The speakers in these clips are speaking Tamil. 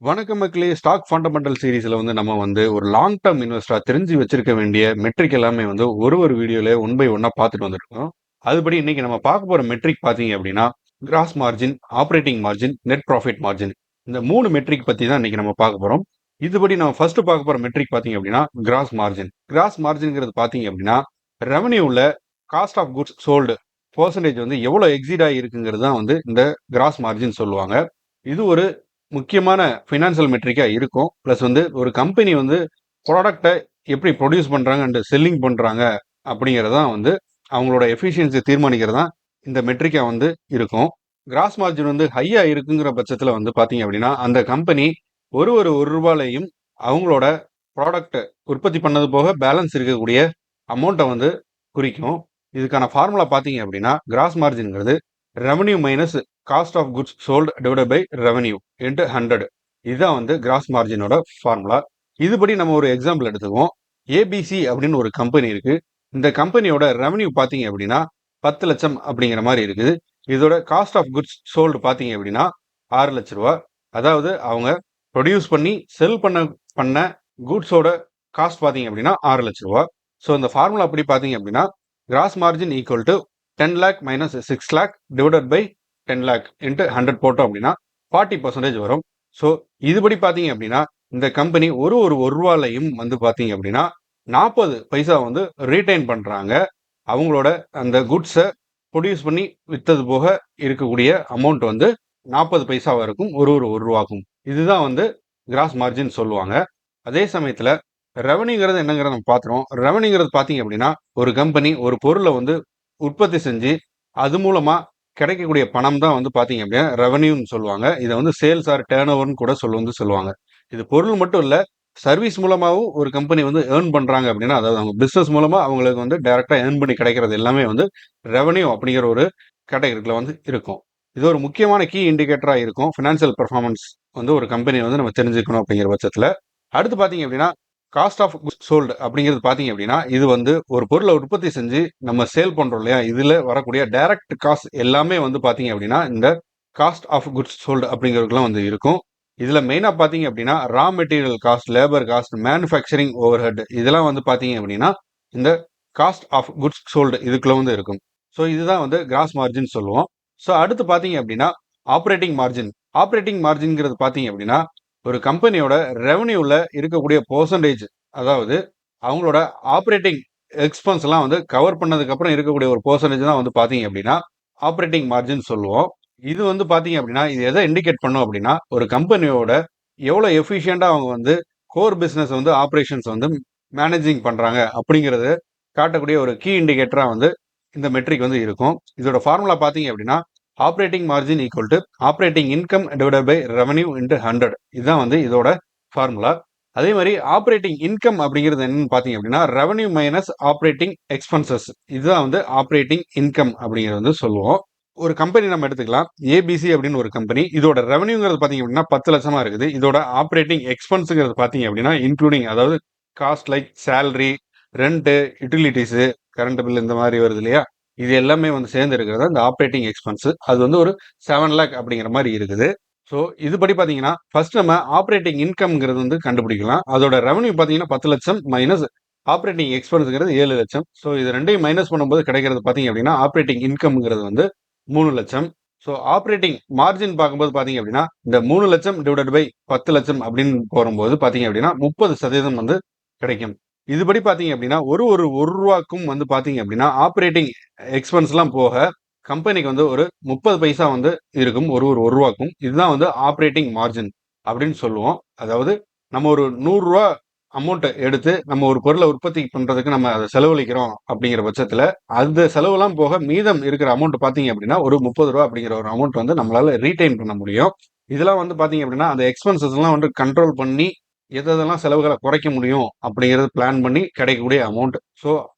வணக்கம் மக்களே. ஸ்டாக் ஃபண்டமெண்டல் சீரிஸ்ல நம்ம ஒரு லாங் டர்ம் இன்வெஸ்டரா தெரிஞ்சு வச்சிருக்க வேண்டிய மெட்ரிக் எல்லாமே ஒரு வீடியோல ஒன் பை ஒன்னா பார்த்துட்டு வந்துருக்கோம். அதுபடி இன்னைக்கு நம்ம பார்க்க போற மெட்ரிக் பாத்தீங்க அப்படின்னா gross margin, operating margin, net profit margin. இந்த 3 மெட்ரிக் பத்தி தான் இன்னைக்கு நம்ம பார்க்க போறோம். இதுபடி நம்ம ஃபர்ஸ்ட் பார்க்க போற மெட்ரிக் பாத்தீங்க அப்படின்னா கிராஸ் மார்ஜின். கிராஸ் மார்ஜின்ங்கிறது பாத்தீங்க அப்படின்னா ரெவன்யூல cost of goods sold percentage எவ்வளவு எக்ஸீட் ஆகி இருக்குங்கிறது தான் இந்த கிராஸ் மார்ஜின் சொல்லுவாங்க. இது ஒரு முக்கியமான ஃபினான்சியல் மெட்ரிக்கா இருக்கும். பிளஸ் ஒரு கம்பெனி ப்ராடக்ட்டை எப்படி ப்ரொடியூஸ் பண்றாங்க அண்ட் செல்லிங் பண்றாங்க அப்படிங்கறதான் அவங்களோட எஃபிஷியன்சி தீர்மானிக்கிறதா இந்த மெட்ரிக்கா இருக்கும். கிராஸ் மார்ஜின் ஹையா இருக்குங்கிற பட்சத்துல பாத்தீங்க அப்படின்னா அந்த கம்பெனி ஒரு ரூபாயிலையும் அவங்களோட ப்ராடக்ட் உற்பத்தி பண்ணது போக பேலன்ஸ் இருக்கக்கூடிய அமௌண்ட்டை குறிக்கும். இதுக்கான ஃபார்முலா பாத்தீங்க அப்படின்னா கிராஸ் மார்ஜின்ங்கிறது revenue minus cost of goods sold divided by revenue into 100. இதுதான் கிராஸ் மார்ஜினோட ஃபார்முலா. இதுபடி நம்ம ஒரு எக்ஸாம்பிள் எடுத்துக்குவோம். ஏபிசி அப்படின்னு ஒரு கம்பெனி இருக்கு. இந்த கம்பெனியோட ரெவன்யூ பாத்தீங்க அப்படின்னா 10 லட்சம் அப்படிங்கிற மாதிரி இருக்குது. இதோட காஸ்ட் ஆஃப் குட்ஸ் சோல்டு பாத்தீங்க அப்படின்னா 6 லட்ச ரூபா. அதாவது அவங்க ப்ரொடியூஸ் பண்ணி செல் பண்ண குட்ஸோட காஸ்ட் பாத்தீங்க அப்படின்னா 6 லட்ச ரூபா. ஸோ இந்த ஃபார்முலா அப்படி பாத்தீங்க அப்படின்னா gross margin equal to 10 lakh minus 6 lakh divided by 10 lakh into 100 போட்டோம் அப்படின்னா 40% வரும். ஸோ இதுபடி பாத்தீங்க அப்படின்னா இந்த கம்பெனி ஒரு ரூபாலையும் பாத்தீங்க அப்படின்னா 40 பைசா ரீடைன் பண்றாங்க. அவங்களோட அந்த குட்ஸை ப்ரொடியூஸ் பண்ணி வித்தது போக இருக்கக்கூடிய அமௌண்ட் 40 பைசாவா இருக்கும் ஒரு ரூபாக்கும். இதுதான் கிராஸ் மார்ஜின் சொல்லுவாங்க. அதே சமயத்துல ரெவன்யூங்கிறது என்னங்கிறத நம்ம பாத்துறோம். ரெவன்யூங்கிறது பாத்தீங்க அப்படின்னா ஒரு கம்பெனி ஒரு பொருளை உற்பத்தி செஞ்சு அது மூலமா கிடைக்கக்கூடிய பணம் தான் பாத்தீங்க அப்படின்னா ரெவன்யூன்னு சொல்லுவாங்க. இதை சேல்ஸ் ஆர் டேர்ன் ஓவர்னு கூட சொல்லுவாங்க. இது பொருள் மட்டும் இல்ல, சர்வீஸ் மூலமாவும் ஒரு கம்பெனி ஏர்ன் பண்றாங்க அப்படின்னா, அதாவது அவங்க பிசினஸ் மூலமா அவங்களுக்கு டைரக்டா ஏர்ன் பண்ணி கிடைக்கிறது எல்லாமே ரெவன்யூ அப்படிங்கிற ஒரு கேட்டகரிக்குள்ள இருக்கும். இது ஒரு முக்கியமான கீ இண்டிகேட்டரா இருக்கும். ஃபினான்சியல் பெர்ஃபார்மன்ஸ் ஒரு கம்பெனி நம்ம தெரிஞ்சுக்கணும் அப்படிங்கிற பட்சத்துல. அடுத்து பாத்தீங்க அப்படின்னா காஸ்ட் ஆஃப் சோல்டு அப்படிங்கிறது பாத்தீங்க அப்படின்னா இது ஒரு பொருளை உற்பத்தி செஞ்சு நம்ம சேல் பண்றோம் இல்லையா, இதுல வரக்கூடிய டைரக்ட் காஸ்ட் எல்லாமே பாத்தீங்க அப்படின்னா இந்த காஸ்ட் ஆஃப் குட்ஸ் சோல்டு அப்படிங்கிறதுக்குலாம் இருக்கும். இதுல மெயினா பாத்தீங்க அப்படின்னா raw material cost, labour cost, manufacturing overhead இதெல்லாம் பாத்தீங்க அப்படின்னா இந்த காஸ்ட் ஆஃப் குட்ஸ் சோல்டு இதுக்குள்ள இருக்கும். ஸோ இதுதான் கிராஸ் மார்ஜின் சொல்லுவோம். ஸோ அடுத்து பாத்தீங்க அப்படின்னா ஆப்ரேட்டிங் மார்ஜின். ஆப்ரேட்டிங் மார்ஜின்ங்கிறது பாத்தீங்க அப்படின்னா ஒரு கம்பெனியோட ரெவன்யூல இருக்கக்கூடிய பெர்சன்டேஜ், அதாவது அவங்களோட ஆப்ரேட்டிங் எக்ஸ்பென்ஸ் எல்லாம் கவர் பண்ணதுக்கு அப்புறம் இருக்கக்கூடிய ஒரு பெர்சன்டேஜ் தான் பாத்தீங்க அப்படின்னா ஆப்ரேட்டிங் மார்ஜின் சொல்லுவோம். இது பாத்தீங்க அப்படின்னா இது எதை இண்டிகேட் பண்ணும் அப்படின்னா ஒரு கம்பெனியோட எவ்வளவு எஃபிஷியண்டா அவங்க கோர் பிசினஸ் ஆப்ரேஷன்ஸ் மேனேஜிங் பண்றாங்க அப்படிங்கறது காட்டக்கூடிய ஒரு கீ இண்டிகேட்டரா இந்த மெட்ரிக் இருக்கும். இதோட ஃபார்முலா பாத்தீங்க அப்படின்னா operating margin equal to operating income divided by revenue into 100. இதுதான் இதோட ஃபார்முலா. அதே மாதிரி ஆப்ரேட்டிங் இன்கம் அப்படிங்கிறது என்னன்னு பாத்தீங்க அப்படின்னா ரெவன்யூ மைனஸ் ஆப்ரேட்டிங் எக்ஸ்பென்சஸ். இதுதான் ஆப்ரேட்டிங் இன்கம் அப்படிங்கிறது சொல்லுவோம். ஒரு கம்பெனி நம்ம எடுத்துக்கலாம், ஏபிசி அப்படின்னு ஒரு கம்பெனி. இதோட ரெவன்யூங்கிறது பாத்தீங்க அப்படின்னா 10 லட்சமா இருக்குது. இதோட ஆப்ரேட்டிங் எக்ஸ்பென்ஸுங்கிறது பாத்தீங்க அப்படின்னா இன்க்ளூடிங், அதாவது cost like salary, rent, utilities, current bill இந்த மாதிரி வருது இல்லையா, இது எல்லாமே சேர்ந்து இருக்கிறது இந்த ஆப்ரேட்டிங் எக்ஸ்பென்ஸ். அது ஒரு 7 lakh அப்படிங்கிற மாதிரி இருக்குது. ஸோ இதுபடி பாத்தீங்கன்னா ஃபர்ஸ்ட் நம்ம ஆப்ரேட்டிங் இன்கம்ங்கிறது கண்டுபிடிக்கலாம். அதோட ரெவன்யூ பாத்தீங்கன்னா 10 லட்சம் மைனஸ் ஆப்ரேட்டிங் எக்ஸ்பென்ஸ்ங்கிறது 7 லட்சம். ஸோ இது ரெண்டையும் மைனஸ் பண்ணும்போது கிடைக்கிறது பாத்தீங்க அப்படின்னா ஆப்ரேட்டிங் இன்கம்ங்கிறது 3 லட்சம். ஸோ ஆப்ரேட்டிங் மார்ஜின் பார்க்கும்போது பாத்தீங்க அப்படின்னா இந்த 3 லட்சம் டிவைடட் பை 10 லட்சம் அப்படின்னு போகும்போது பாத்தீங்க அப்படின்னா 30% கிடைக்கும். இதுபடி பாத்தீங்க அப்படின்னா ஒரு ரூபாக்கும் பாத்தீங்க அப்படின்னா ஆப்ரேட்டிங் எக்ஸ்பென்ஸ் எல்லாம் போக கம்பெனிக்கு ஒரு 30 பைசா இருக்கும் ஒரு ரூபாக்கும். இதுதான் ஆப்ரேட்டிங் மார்ஜின் அப்படின்னு சொல்லுவோம். அதாவது நம்ம ஒரு 100 ரூபா அமௌண்ட் எடுத்து நம்ம ஒரு பொருளை உற்பத்தி பண்றதுக்கு நம்ம அதை செலவழிக்கிறோம் அப்படிங்கிற பட்சத்துல அந்த செலவுலாம் போக மீதம் இருக்கிற அமௌண்ட் பாத்தீங்க அப்படின்னா ஒரு 30 ரூபா அப்படிங்கிற ஒரு அமௌண்ட் நம்மளால ரீடைன் பண்ண முடியும். இதெல்லாம் பாத்தீங்க அப்படின்னா அந்த எக்ஸ்பென்சஸ் எல்லாம் கண்ட்ரோல் பண்ணி எதெல்லாம் செலவுகளை குறைக்க முடியும் அப்படிங்கறது பிளான் பண்ணி கிடைக்கக்கூடிய அமௌண்ட். ஸோ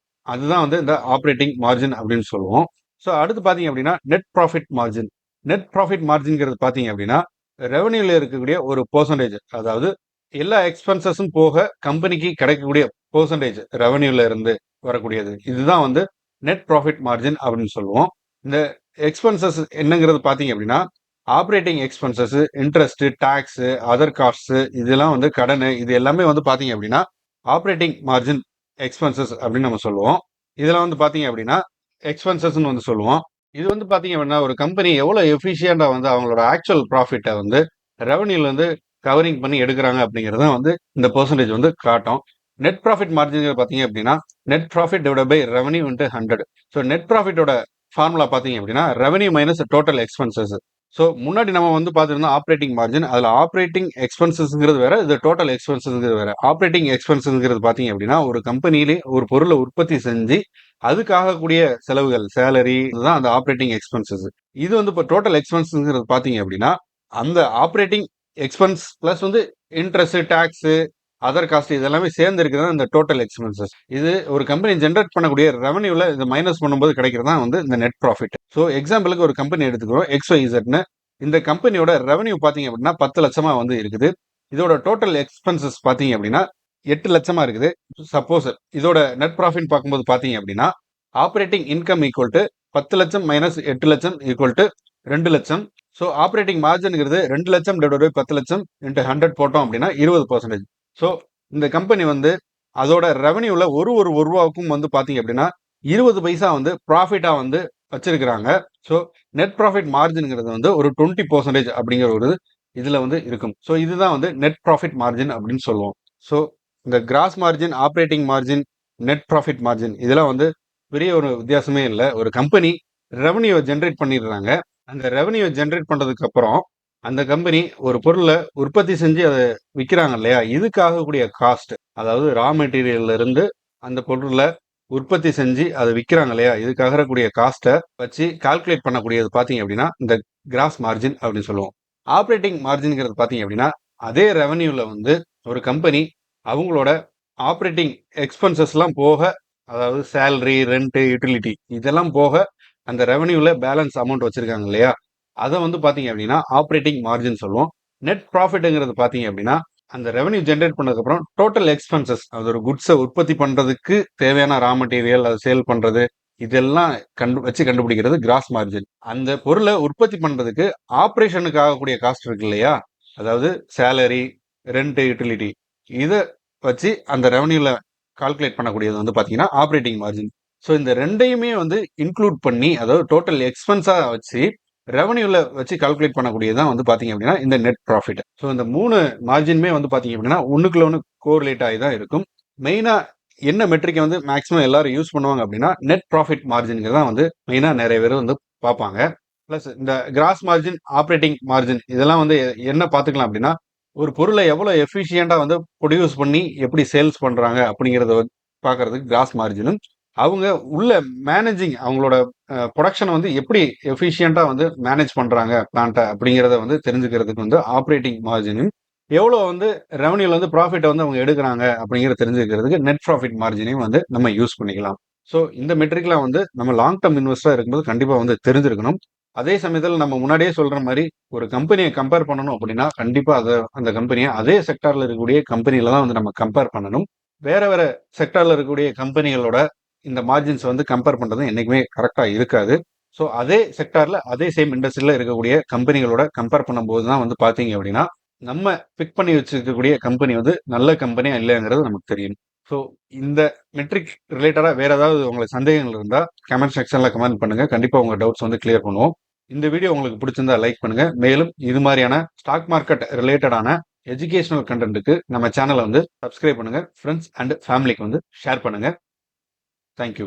அதுதான் இந்த ஆப்ரேட்டிங் மார்ஜின் அப்படின்னு சொல்லுவோம். ஸோ அடுத்து பாத்தீங்க அப்படின்னா net profit margin. Net profit மார்ஜின்ங்கிறது பாத்தீங்க அப்படின்னா ரெவன்யூல இருக்கக்கூடிய ஒரு பெர்சன்டேஜ், அதாவது எல்லா எக்ஸ்பென்சஸும் போக கம்பெனிக்கு கிடைக்கக்கூடிய பெர்சன்டேஜ் ரெவன்யூல இருந்து வரக்கூடியது. இதுதான் நெட் ப்ராஃபிட் மார்ஜின் அப்படின்னு சொல்லுவோம். இந்த எக்ஸ்பென்சஸ் என்னங்கிறது பாத்தீங்க அப்படின்னா operating expenses, interest, tax, other costs, இதெல்லாம் வந்து கடன், இது எல்லாமே வந்து பாத்தீங்க அப்படின்னா ஆப்ரேட்டிங் மார்ஜின் எக்ஸ்பென்சஸ் அப்படின்னு நம்ம சொல்லுவோம். இதெல்லாம் வந்து பாத்தீங்க அப்படின்னா எக்ஸ்பென்சஸ்ன்னு வந்து சொல்லுவோம். இது வந்து பாத்தீங்க அப்படின்னா ஒரு கம்பெனி எவ்வளவு எஃபிஷியண்டா வந்து அவங்களோட ஆக்சுவல் ப்ராஃபிட்டை வந்து ரெவன்யூல வந்து கவரிங் பண்ணி எடுக்கிறாங்க அப்படிங்கறத வந்து இந்த பெர்சன்டேஜ் வந்து காட்டும். நெட் ப்ராஃபிட் மார்ஜின் பாத்தீங்க அப்படின்னா net profit divide by revenue into 100. So net ப்ராஃபிட்டோட ஃபார்முலா பாத்தீங்க அப்படின்னா revenue minus total expenses. So முன்னாடி நம்ம வந்து பார்த்துருந்தோம் ஆப்ரேட்டிங் மார்ஜின். அதில் ஆப்ரேட்டிங் எக்ஸ்பென்சஸ்ங்கிறது வேற, இது டோட்டல் எக்ஸ்பென்சஸ்ங்கிறது வேற. ஆப்ரேட்டிங் எக்ஸ்பென்சஸ்ங்கிறது பார்த்தீங்க அப்படின்னா ஒரு கம்பெனியிலே ஒரு பொருளை உற்பத்தி செஞ்சு அதுக்காக கூடிய செலவுகள், சேலரி, இதுதான் அந்த ஆப்ரேட்டிங் எக்ஸ்பென்சஸ். இது வந்து இப்போ டோட்டல் எக்ஸ்பென்சஸ்ங்கிறது பார்த்தீங்க அப்படின்னா அந்த ஆப்ரேட்டிங் எக்ஸ்பென்ஸ் பிளஸ் வந்து இன்ட்ரெஸ்ட், டாக்ஸ், அதர் காஸ்ட் இதெல்லாமே சேர்ந்து இருக்கிறது இந்த டோட்டல் எக்ஸ்பென்சஸ். இது ஒரு கம்பெனி ஜென்ரேட் பண்ணக்கூடிய ரெவன்யூல இதை மைனஸ் பண்ணும்போது கிடைக்கிறது தான் வந்து இந்த நெட் ப்ராஃபிட். ஸோ எக்ஸாம்பிளுக்கு ஒரு கம்பெனி எடுத்துக்கிறோம், XYZன்னு. இந்த கம்பெனியோட ரெவன்யூ பார்த்தீங்க அப்படின்னா 10 லட்சமா வந்து இருக்குது. இதோட டோட்டல் எக்ஸ்பென்சஸ் பார்த்தீங்க அப்படின்னா 8 லட்சமா இருக்குது. சப்போஸ் இதோட நெட் ப்ராஃபிட் பார்க்கும்போது பார்த்தீங்க அப்படின்னா ஆப்ரேட்டிங் இன்கம் ஈக்குவல் டு 10 லட்சம் மைனஸ் 8 லட்சம் ஈக்குவல் டு 2 லட்சம். ஸோ ஆப்ரேட்டிங் மார்ஜின்ங்கிறது 2 லட்சம் டிவைட் பை 10 லட்சம் இன்ட்டு 100 போட்டோம் அப்படின்னா 20%. ஸோ இந்த கம்பெனி வந்து அதோட ரெவன்யூல ஒரு ரூபாவுக்கும் வந்து பாத்தீங்க அப்படின்னா 20 பைசா வந்து ப்ராஃபிட்டா வந்து வச்சிருக்கிறாங்க. ஸோ நெட் ப்ராஃபிட் மார்ஜின்ங்கிறது வந்து ஒரு 20% அப்படிங்கிற ஒரு இதுல வந்து இருக்கும். ஸோ இதுதான் வந்து நெட் ப்ராஃபிட் மார்ஜின் அப்படின்னு சொல்லுவோம். ஸோ இந்த cross margin, operating margin, net profit margin இதெல்லாம் வந்து பெரிய ஒரு வித்தியாசமே இல்லை. ஒரு கம்பெனி ரெவன்யூ ஜென்ரேட் பண்ணிடுறாங்க. அந்த ரெவன்யூ ஜென்ரேட் பண்றதுக்கு அப்புறம் அந்த கம்பெனி ஒரு பொருளை உற்பத்தி செஞ்சு அதை விற்கிறாங்க இல்லையா, இதுக்காக கூடிய காஸ்ட், அதாவது ரா மெட்டீரியல்ல இருந்து அந்த பொருளை உற்பத்தி செஞ்சு அதை விற்கிறாங்க இல்லையா, இதுக்காக கூடிய காஸ்ட்டை வச்சு கால்குலேட் பண்ணக்கூடியது பார்த்தீங்க அப்படின்னா இந்த கிராஸ் மார்ஜின் அப்படின்னு சொல்லுவோம். ஆப்ரேட்டிங் மார்ஜின்ங்கிறது பார்த்தீங்க அப்படின்னா அதே ரெவன்யூல வந்து ஒரு கம்பெனி அவங்களோட ஆப்ரேட்டிங் எக்ஸ்பென்சஸ்லாம் போக, அதாவது சேலரி, ரெண்ட், யூட்டிலிட்டி இதெல்லாம் போக அந்த ரெவன்யூல பேலன்ஸ் அமௌண்ட் வச்சிருக்காங்க இல்லையா, அதை வந்து பாத்தீங்க அப்படின்னா ஆப்ரேட்டிங் மார்ஜின் சொல்லுவோம். நெட் ப்ராஃபிட்ங்கிறது பாத்தீங்க அப்படின்னா அந்த ரெவன்யூ ஜென்ரேட் பண்ணதுக்கு அப்புறம் டோட்டல் எக்ஸ்பென்சஸ், அது ஒரு குட்ஸை உற்பத்தி பண்றதுக்கு தேவையான ரா மெட்டீரியல், அதை சேல் பண்றது, இதெல்லாம் வச்சு கண்டுபிடிக்கிறது கிராஸ் மார்ஜின். அந்த பொருளை உற்பத்தி பண்றதுக்கு ஆப்ரேஷனுக்கு ஆகக்கூடிய காஸ்ட் இருக்கு இல்லையா, அதாவது சேலரி, ரெண்ட், யூட்டிலிட்டி, இதை வச்சு அந்த ரெவன்யூல கால்குலேட் பண்ணக்கூடியது வந்து பாத்தீங்கன்னா ஆப்ரேட்டிங் மார்ஜின். ஸோ இந்த ரெண்டையுமே வந்து இன்க்ளூட் பண்ணி, அதாவது டோட்டல் எக்ஸ்பென்ஸா வச்சு ரெவன்யூல வச்சு கால்குலேட் பண்ணக்கூடியதான் வந்து பாத்தீங்க அப்படின்னா இந்த நெட் ப்ராஃபிட். ஸோ இந்த 3 மார்ஜினுமே வந்து பாத்தீங்க அப்படின்னா ஒண்ணுக்குள்ள ஒன்று கோரிலேட் ஆகி தான் இருக்கும். மெயினா என்ன மெட்ரிக்கை வந்து மேக்ஸிமம் எல்லாரும் யூஸ் பண்ணுவாங்க அப்படின்னா நெட் ப்ராஃபிட் மார்ஜினுக்கு தான் வந்து மெயினா நிறைய பேர் வந்து பார்ப்பாங்க. பிளஸ் இந்த கிராஸ் மார்ஜின், ஆப்ரேட்டிங் மார்ஜின் இதெல்லாம் வந்து என்ன பார்த்துக்கலாம் அப்படின்னா ஒரு பொருளை எவ்வளவு எஃபிஷியண்டா வந்து ப்ரொடியூஸ் பண்ணி எப்படி சேல்ஸ் பண்றாங்க அப்படிங்கறத பார்க்கறதுக்கு கிராஸ் மார்ஜினும், அவங்க உள்ள மேனேஜிங் அவங்களோட ப்ரொடக்ஷன் வந்து எப்படி எஃபிஷியண்டா வந்து மேனேஜ் பண்றாங்க பிளான்ட்டை அப்படிங்கிறத வந்து தெரிஞ்சுக்கிறதுக்கு வந்து ஆப்ரேட்டிங் மார்ஜினும், எவ்வளோ வந்து ரெவன்யூல வந்து ப்ராஃபிட்டை வந்து அவங்க எடுக்கிறாங்க அப்படிங்கிறத தெரிஞ்சுக்கிறதுக்கு நெட் ப்ராஃபிட் மார்ஜினையும் வந்து நம்ம யூஸ் பண்ணிக்கலாம். ஸோ இந்த மெட்ரிக்லாம் வந்து நம்ம லாங் டேர்ம் இன்வெஸ்டரா இருக்கும்போது கண்டிப்பாக வந்து தெரிஞ்சிருக்கணும். அதே சமயத்தில் நம்ம முன்னாடியே சொல்ற மாதிரி ஒரு கம்பெனியை கம்பேர் பண்ணணும் அப்படின்னா கண்டிப்பா அந்த கம்பெனியை அதே செக்டார்ல இருக்கக்கூடிய கம்பெனியில தான் வந்து நம்ம கம்பேர் பண்ணணும். வேற வேற செக்டார்ல இருக்கக்கூடிய கம்பெனிகளோட இந்த மார்ஜின்ஸ் வந்து கம்பேர் பண்றது என்னைக்குமே கரெக்டா இருக்காது. ஸோ அதே செக்டார்ல அதே சேம் இண்டஸ்ட்ரியில இருக்கக்கூடிய கம்பெனிகளோட கம்பேர் பண்ணும்போது தான் வந்து பாத்தீங்க அப்படின்னா நம்ம பிக் பண்ணி வச்சிருக்கக்கூடிய கம்பெனி வந்து நல்ல கம்பெனியா இல்லைங்கிறது நமக்கு தெரியும். ஸோ இந்த மெட்ரிக் ரிலேட்டடா வேற ஏதாவது உங்களுக்கு சந்தேகங்கள் இருந்தா கமெண்ட் செக்ஷன்ல கமெண்ட் பண்ணுங்க. கண்டிப்பா உங்க டவுட்ஸ் வந்து கிளியர் பண்ணுவோம். இந்த வீடியோ உங்களுக்கு பிடிச்சிருந்தா லைக் பண்ணுங்க. மேலும் இது மாதிரியான ஸ்டாக் மார்க்கெட் ரிலேட்டடான எஜுகேஷனல் கண்டென்ட்டுக்கு நம்ம சேனலை வந்து சப்ஸ்கிரைப் பண்ணுங்க. ஃப்ரெண்ட்ஸ் அண்ட் ஃபேமிலிக்கு வந்து ஷேர் பண்ணுங்க. தேங்க்யூ.